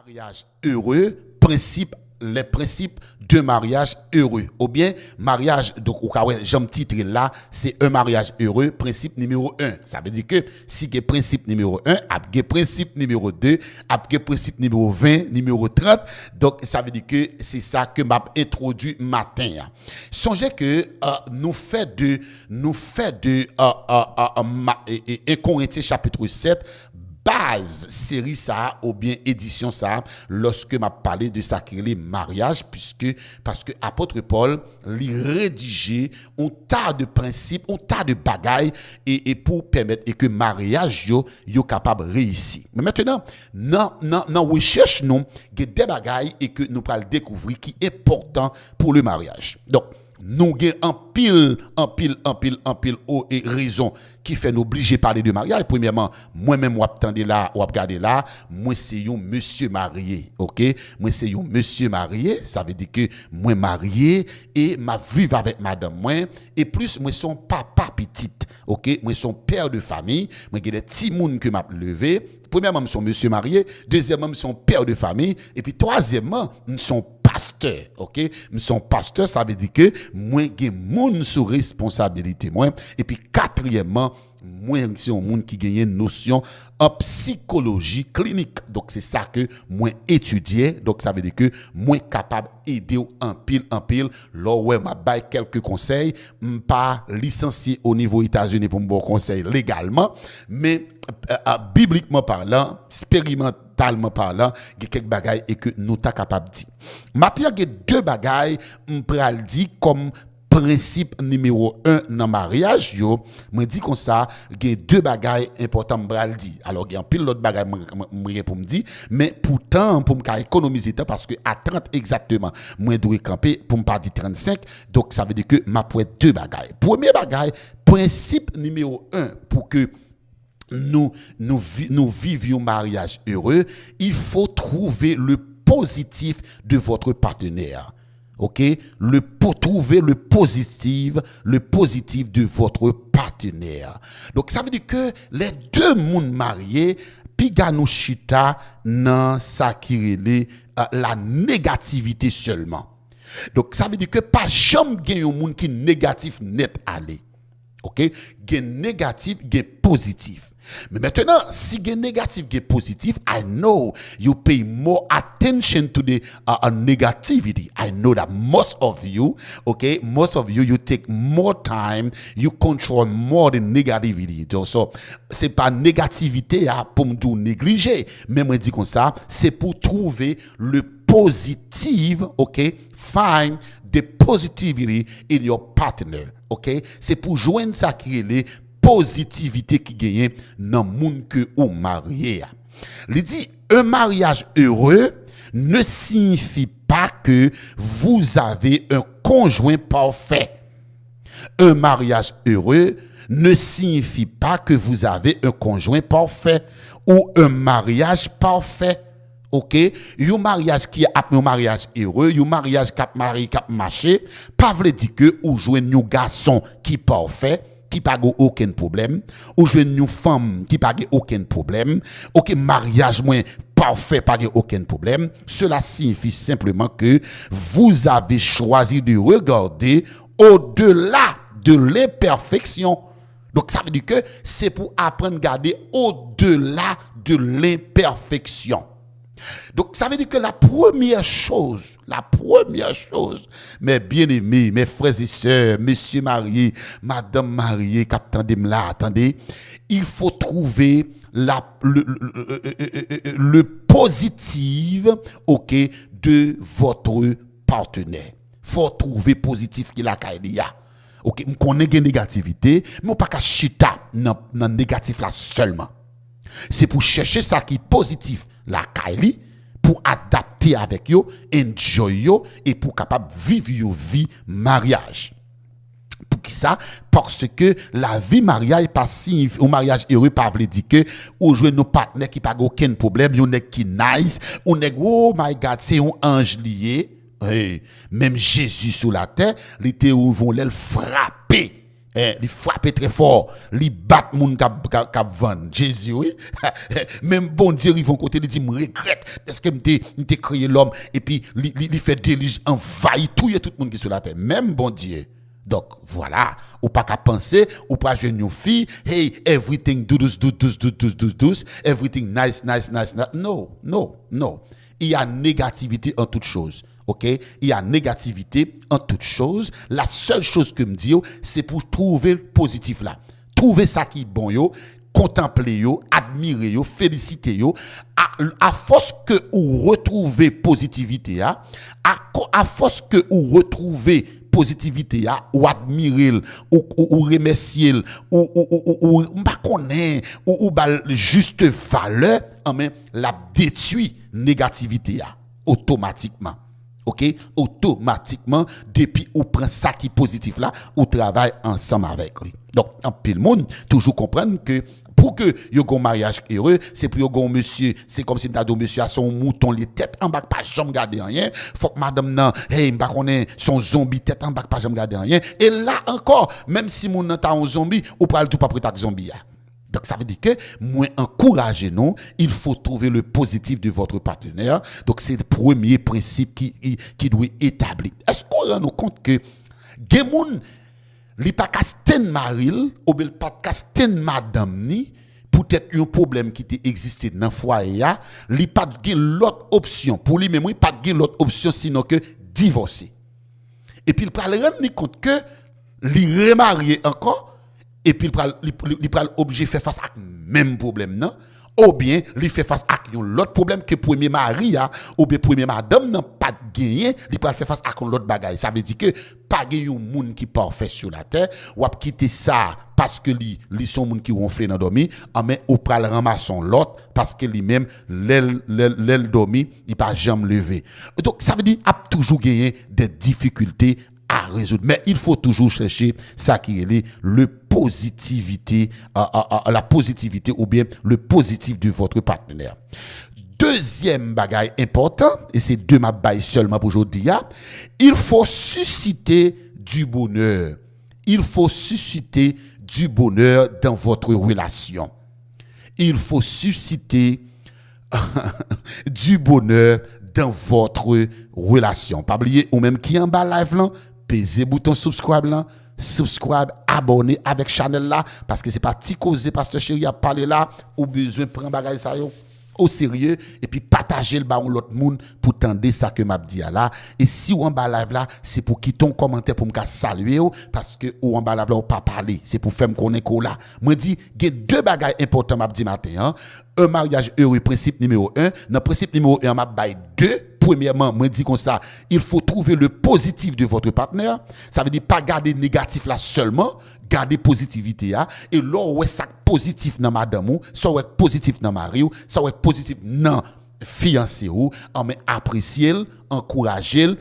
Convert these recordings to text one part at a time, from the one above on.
mariage heureux, les principes de mariage heureux. Ou bien, mariage, donc, j'aime titre là, c'est un mariage heureux, principe numéro 1. Ça veut dire que si il y a principe numéro 1, il y a principe numéro 2, il y a principe numéro 20, numéro 30. Donc, ça veut dire que c'est ça que m'a introduit matin. Songez que nous fait de 1 Corinthiens chapitre 7, base série ça ou bien édition ça lorsque m'a parlé de sacrer mariage parce que apôtre Paul lui rédigé un tas de principes, un tas de bagailles et pour permettre que mariage yo capable réussir. Mais maintenant non recherche nous des bagailles et que nous allons découvrir qui est important pour le mariage. Donc nous avons en pile et raison qui fait nous obliger parler de mariage. Premièrement, moi-même, ou regarder là, moi c'est un monsieur marié, ok? Moi c'est un monsieur marié, ça veut dire que moi marié et ma vivre avec madame moi et plus moi son papa petite, ok? Moi son père de famille, moi j'ai des petits moun que m'a levé. Premièrement, son monsieur marié, deuxièmement, son père de famille et puis troisièmement, son pasteur, ok? Son pasteur, ça veut dire que moi j'ai moun sous responsabilité moi et puis quatrièmement, moi c'est un monde qui gagne une notion en psychologie clinique. Donc c'est ça que moi étudié, donc ça veut dire que moi capable aider en pile là ouais m'a bail quelques conseils, pas licencié au niveau États-Unis pour me bon conseil légalement, mais bibliquement parlant, expérimentalement parlant, il y a quelques bagailles et que nous ta capable dire. Maintenant, il y a deux bagailles m'pral dire comme principe numéro 1 dans mariage me dit comme ça, il y a deux bagailles importantes m'pral dire. Alors il y a un pile l'autre bagaille pour me dire, mais pourtant pour me économiser temps parce que à 30 exactement, moi dois camper pour me pas dire 35, donc ça veut dire que m'a pour deux bagailles. Premier bagaille, principe numéro 1 pour que nous vivions un mariage heureux, il faut trouver le positif de votre partenaire. OK? Trouver le positif de votre partenaire. Donc ça veut dire que les deux mondes mariés piga nous chita dans ça qui relève la négativité seulement. Donc ça veut dire que pas jamais gagne un monde qui négatif net aller. OK? Gagne négatif, gagne positif. Mais maintenant, si you négatif, you positif, I know you pay more attention to the negativity. I know that most of you, you take more time, you control more the negativity. Donc, c'est pas négativité pour me négliger, mais moi dis comme ça, c'est pour trouver le positif, find the positivity in your partner, c'est pour joindre ça qui est les positivité qui gagne dans monde que ou marié. Il dit un mariage heureux ne signifie pas que vous avez un conjoint parfait. Un mariage heureux ne signifie pas que vous avez un conjoint parfait ou un mariage parfait. OK, un mariage qui est un mariage heureux, un mariage cap mari cap marché, pas veut dire que ou jouer un garçon qui parfait qui pas aucun problème ou jouer une femme qui pas aucun problème, OK, mariage moins parfait pas aucun problème. Cela signifie simplement que vous avez choisi de regarder au-delà de l'imperfection. Donc ça veut dire que c'est pour apprendre à regarder au-delà de l'imperfection. Donc ça veut dire que la première chose, mes bien-aimés, mes frères et sœurs, messieurs mariés, madame mariée, capitaine là, attendez, il faut trouver le positif, de votre partenaire. Faut trouver positif qui la caïlia. OK, on connaît une négativité, mais on pas qu'à chita dans négatif là seulement. C'est pour chercher ça qui est positif la Kylie pour adapter avec yo, enjoy yo et pour capable vivre yo vie mariage. Pour qui ça? Parce que la vie mariage passive ou mariage heureux pas veut dire que ou jouer nos partenaires qui pas aucun problème, yon nèg qui nice, ou nèg oh my god, c'est un ange lié. Hey, même Jésus sur la terre, les théories vont le frapper. Il frappe très fort, il bat moun k'ap vendre. Jésus, oui. Même bon Dieu, ils vont côté, il dit, me regrette, est-ce que m'te créé l'homme, et puis, il fait délige, envahit tout le monde qui est sur la terre. Même bon Dieu. Donc, voilà. Ou pas qu'à penser, ou pas jouer une fille, hey, everything do this, everything nice. No. Il y a négativité en toute chose. OK? Il y a négativité en toute chose. La seule chose que me dit, c'est pour trouver le positif là. Trouver ça qui est bon, yo, contempler, yo, admirer, yo, féliciter. Yo. À force que vous retrouvez positivité, à force que vous retrouvez positivité, ou admirer, ou remercier, ou pas connaître, ou juste valeur, mais la détruit négativité automatiquement. OK? Automatiquement, depuis ou prend ça qui est positif là, ou travaille ensemble avec lui. Donc, en pile monde, toujours comprendre que pour que yo gon mariage heureux, c'est pour yo gon monsieur, c'est comme si m'ta monsieur a son mouton les têtes en bas pas jamais garder rien. Faut que madame nan, hey, m'pa connaît son zombie tête en bas pas jamais garder rien. Et là encore, même si mon nan ta un zombie, ou pral tout pas prêt à zombie. Donc ça veut dire que moins encourager nous, il faut trouver le positif de votre partenaire. Donc c'est le premier principe qui doit être établi. Est-ce qu'on rend nous compte que gen moun li pa kasten maril ou bel pas kasten madame ni peut-être un problème qui existé dans foyer ya, li pas gen l'autre option pour lui même, il pas gen l'autre option sinon que divorcer. Et puis il pral rendre compte que li remarier encore et puis il pral obligé faire face à même problème non, ou bien il fait face à l'autre problème que premier mari a ou bien premier madame n'a pas gagné, il pral faire face à l'autre bagaille. Ça veut dire que pas gagné un monde qui parfait sur la terre ou a quitter ça parce que li sont monde qui ronfle dans dormi, mais ou pral ramasser l'autre parce que lui même l'aile dormi, il pas jamais levé. Donc ça veut dire a toujours gagné des difficultés à résoudre, mais il faut toujours chercher ça qui est le positivité, la positivité ou bien le positif de votre partenaire. Deuxième bagaille important, et c'est deux ma bail seulement pour aujourd'hui, il faut susciter du bonheur. Il faut susciter du bonheur dans votre relation. Il faut susciter du bonheur dans votre relation. Pas oublier, ou même qui en bas live là, pesez bouton subscribe là, abonner avec channel là, parce que c'est pas ti cause pasteur chéri a parlé là, ou besoin prendre bagay ça yo au sérieux et puis partager le baon l'autre monde pour tendre ça que m'a dit là. Et si ou en bas live là, c'est pour quitter ton commentaire pour me saluer parce que ou en bas live là ou pas parler, c'est pour faire me connaître là. Moi dit, il y a deux bagages importants m'a dit matin, hein. Un mariage heureux, principe numéro 1, dans principe numéro 1 m'a bail 2. Premièrement, moi dis comme ça, il faut trouver le positif de votre partenaire. Ça veut dire pas garder négatif là seulement, garder positivité là. Et là ouais ça positif dans madame ou, ça ouais positif dans mari ou, ça ouais positif dans fiancé ou, mais apprécier, encourager,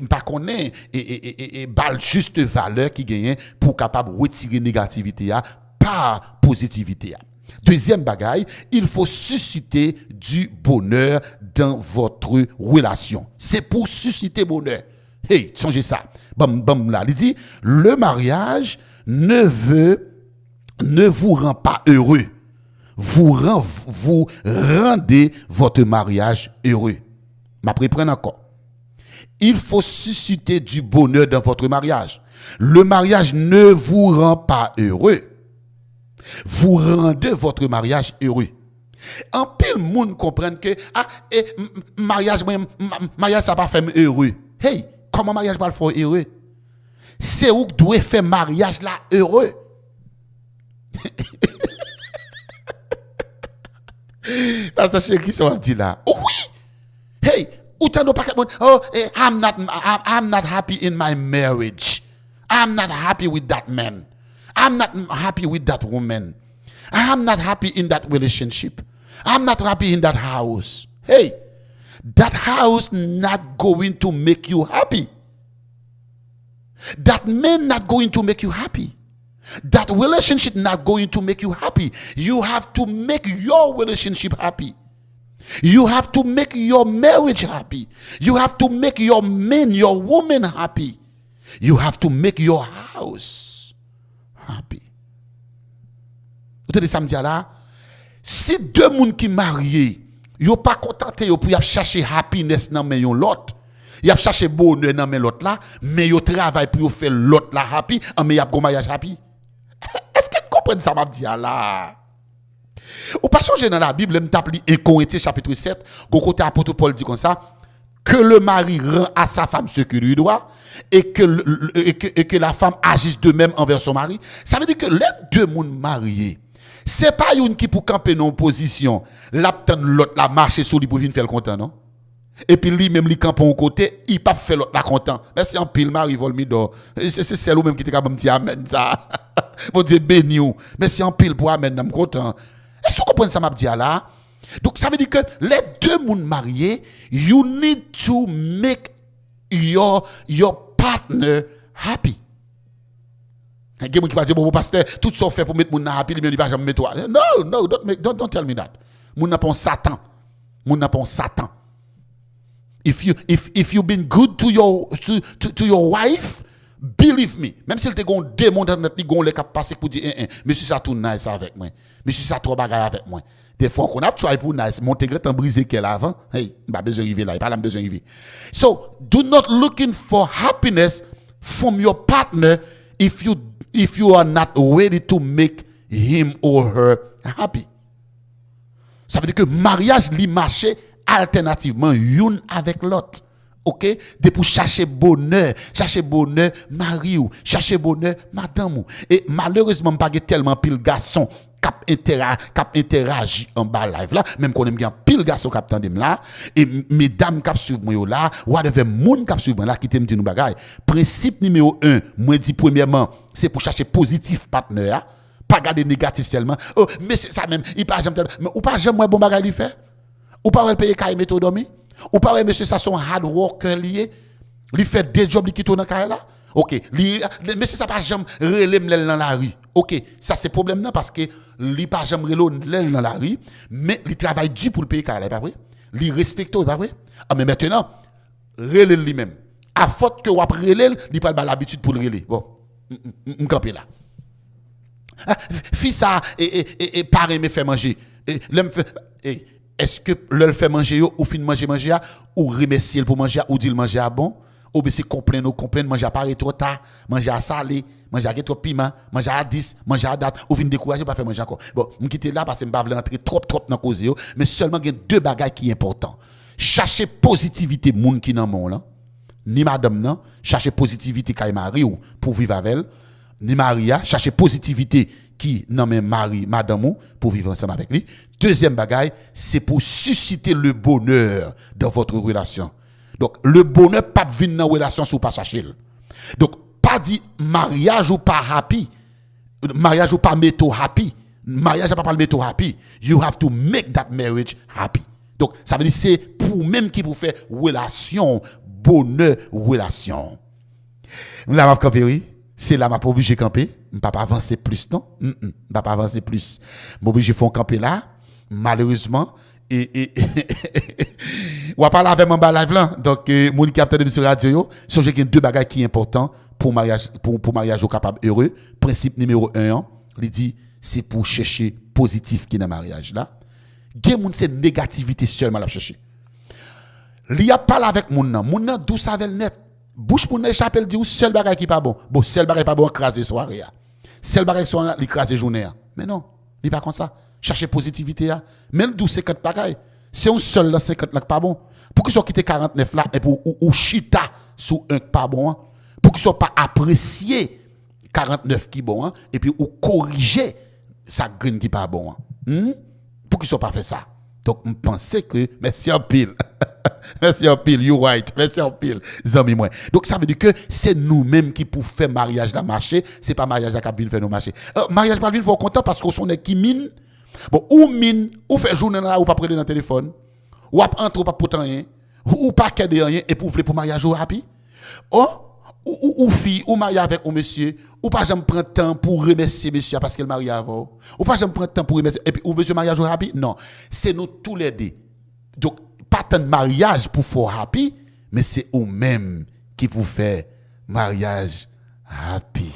pas connaître et bal juste valeur qui gagne pour capable retirer négativité là par positivité là. Deuxième bagaille, il faut susciter du bonheur dans votre relation. C'est pour susciter bonheur. Hey, songez ça. Bam là, il dit le mariage ne vous rend pas heureux. Vous rendez votre mariage heureux. M'apprenez encore. Il faut susciter du bonheur dans votre mariage. Le mariage ne vous rend pas heureux. Vous rendez votre mariage heureux. En pile monde comprennent que mariage ça pas fait heureux. Hey, comment mariage pas le faire heureux? C'est où que doit faire mariage là heureux. Parce que chez qui sont dit là. Oui. Hey, ou t'en pas oh, I'm not happy in my marriage. I'm not happy with that man. I'm not happy with that woman. I'm not happy in that relationship. I'm not happy in that house. Hey, that house not going to make you happy. That man not going to make you happy. That relationship not going to make you happy. You have to make your relationship happy. You have to make your marriage happy. You have to make your man, your woman happy. You have to make your house happy. Vous entendez ça me dit là? Si deux personnes qui mariés, yo pas contenté pour y chercher happiness dans mais l'autre, y a chercher bonheur dans mais l'autre là, mais yo travaille pour faire l'autre là happy, mais y a un mariage happy. Est-ce que vous comprenez ça m'a dit là? Ou pas changer dans la Bible, me tape 1 Corinthiens chapitre 7, côté apôtre Paul dit comme ça, que le mari rend à sa femme ce que lui doit et que la femme agisse de même envers son mari. Ça veut dire que les deux personnes mariés, c'est pas une qui pour camper dans position, l'autre la marcher sur lui pour venir faire le content, non? Et puis lui même lui campe au côté, il pas fait l'autre la content. Mais c'est un pile mari vol mi do. C'est celle ou même qui te capable dire amen ça. Mon Dieu béni ou. Mais c'est un pile pour amen dans content. Est-ce que vous comprenez ça m'a dit là? Donc ça veut dire que les deux monde mariés, you need to make your partner happy. Il y a qui va dire bon pasteur, tout ça fait pour mettre mon happy, il va jamais mettre toi. No, don't tell me that. Mon n'a pas un Satan. Mon n'a pas un Satan. If you've been good to your wife, believe me, même si elle te gon démon dans notre gon les cap passer pour dire monsieur ça tout nice avec moi. Monsieur ça trop bagaille avec moi. Des fois qu'on a try pour nice, monter grand briser qu'elle avant. Hey, pas besoin arriver là, pas besoin arriver. So, do not looking for happiness from your partner if you are not ready to make him or her happy. Ça veut dire que mariage li marcher alternativement une avec l'autre. OK? De pour chercher bonheur mari ou, chercher bonheur madame ou. Et malheureusement pas tellement pile garçon cap interagi en bas live là, même qu'on aime bien pile garçon cap tandem là et mesdames cap suivre moi là, whatever monde cap suivre là qui t'aime dire nous bagaille. Principe numéro 1, moi dit premièrement, c'est pour chercher positif partenaire, pas garder négatif seulement. Oh, mais c'est ça même, il pas jamais ou pas jamais bon bagaille lui faire. Ou pas payer caille méthode dormi. Ou pas monsieur ça son hard worker lié. Lui fait des jobs qui tourne dans caille là. OK, monsieur ça pas jamais relève dans la rue. OK, ça c'est problème non parce que lui pas jamais relève dans la rue, mais il travaille dur pour le payer caille là, pas vrai? Lui respecte pas vrai? Ah mais maintenant relève lui-même. À faute que ou après relève, il pas l'habitude pour le relève. Bon, on camper là. Fils ça et parent me fait manger. L'aime fait est-ce que le fait manger ou fin manger ou remercier pour manger ou dire manger à bon ou bien c'est complaindre manger à pas trop tard manger à salé manger à trop piment manger à 10 manger à date ou fin décourager pas faire manger encore bon me quitter là parce que me pas vouloir entrer trop dans cause mais seulement il y a deux bagages qui sont importants chercher positivité monde qui dans monde là ni madame non chercher positivité kay mari ou pour vivre avec elle ni Maria chercher positivité qui non mais mari madame ou pour vivre ensemble avec lui. Deuxième bagaille, c'est pour susciter le bonheur dans votre relation. Donc le bonheur pas venir dans relation si vous pas chercher. Donc pas dit mariage ou pas happy. Mariage ou pas mettre happy. Mariage pas mettre happy. You have to make that marriage happy. Donc ça veut dire c'est pour même qui pour faire relation bonheur relation. Là m'a campé oui. C'est là m'a pas obligé camper. Je pas avancer plus non. Pas avancer plus. M'obligé font camper là. Malheureusement ou pas parler avec mon bas live là. Donc mon capteur de sur radio, songez qu'il y a deux bagages qui sont importants pour mariage pour mariage au capable heureux. Principe numéro 1, il dit c'est pour chercher positif qui dans mariage là. Gen moun c'est négativité seulement la chercher. Li a parlé avec moun nan douce avec net. Bouche moun nan chapelle dit ou seul bagage qui pas bon. Bon, seul bagage pas bon craser soirée. Seul bagage soirée li craser journée. Mais non, li pas comme ça. Chercher positivité même 12 50 bagaille. C'est un seul dans 50 là pas bon. Pour qu'ils soient quitté 49 là et pour ou chita sous un pas bon. Pour qu'ils soient pas apprécié 49 qui bon et puis ou corriger ça green qui pas bon. Pour qu'ils soient pas fait ça. Donc je pensais que merci en pile. Merci en pile, you right. Merci en pile, zami moi. Donc ça veut dire que c'est nous-mêmes qui pour faire mariage dans marché, c'est pas mariage à cap faire nos marché. Mariage pas vinn faut content parce qu'on sont qui mine. Bon, ou mine, ou fait journée là ou pas prendre dans téléphone, ou entre pas pour rien, ou pas qu'aider rien et pour pour mariage ou happy. Ou fille ou marié avec un monsieur, ou pas jamais prendre temps pour remercier monsieur parce qu'elle marie avant. Ou pas jamais prendre temps pour remercier et puis ou monsieur mariage ou happy. Non, c'est nous tous les deux. Donc pas tant de mariage pour faire happy, mais c'est eux-mêmes qui pour faire mariage happy.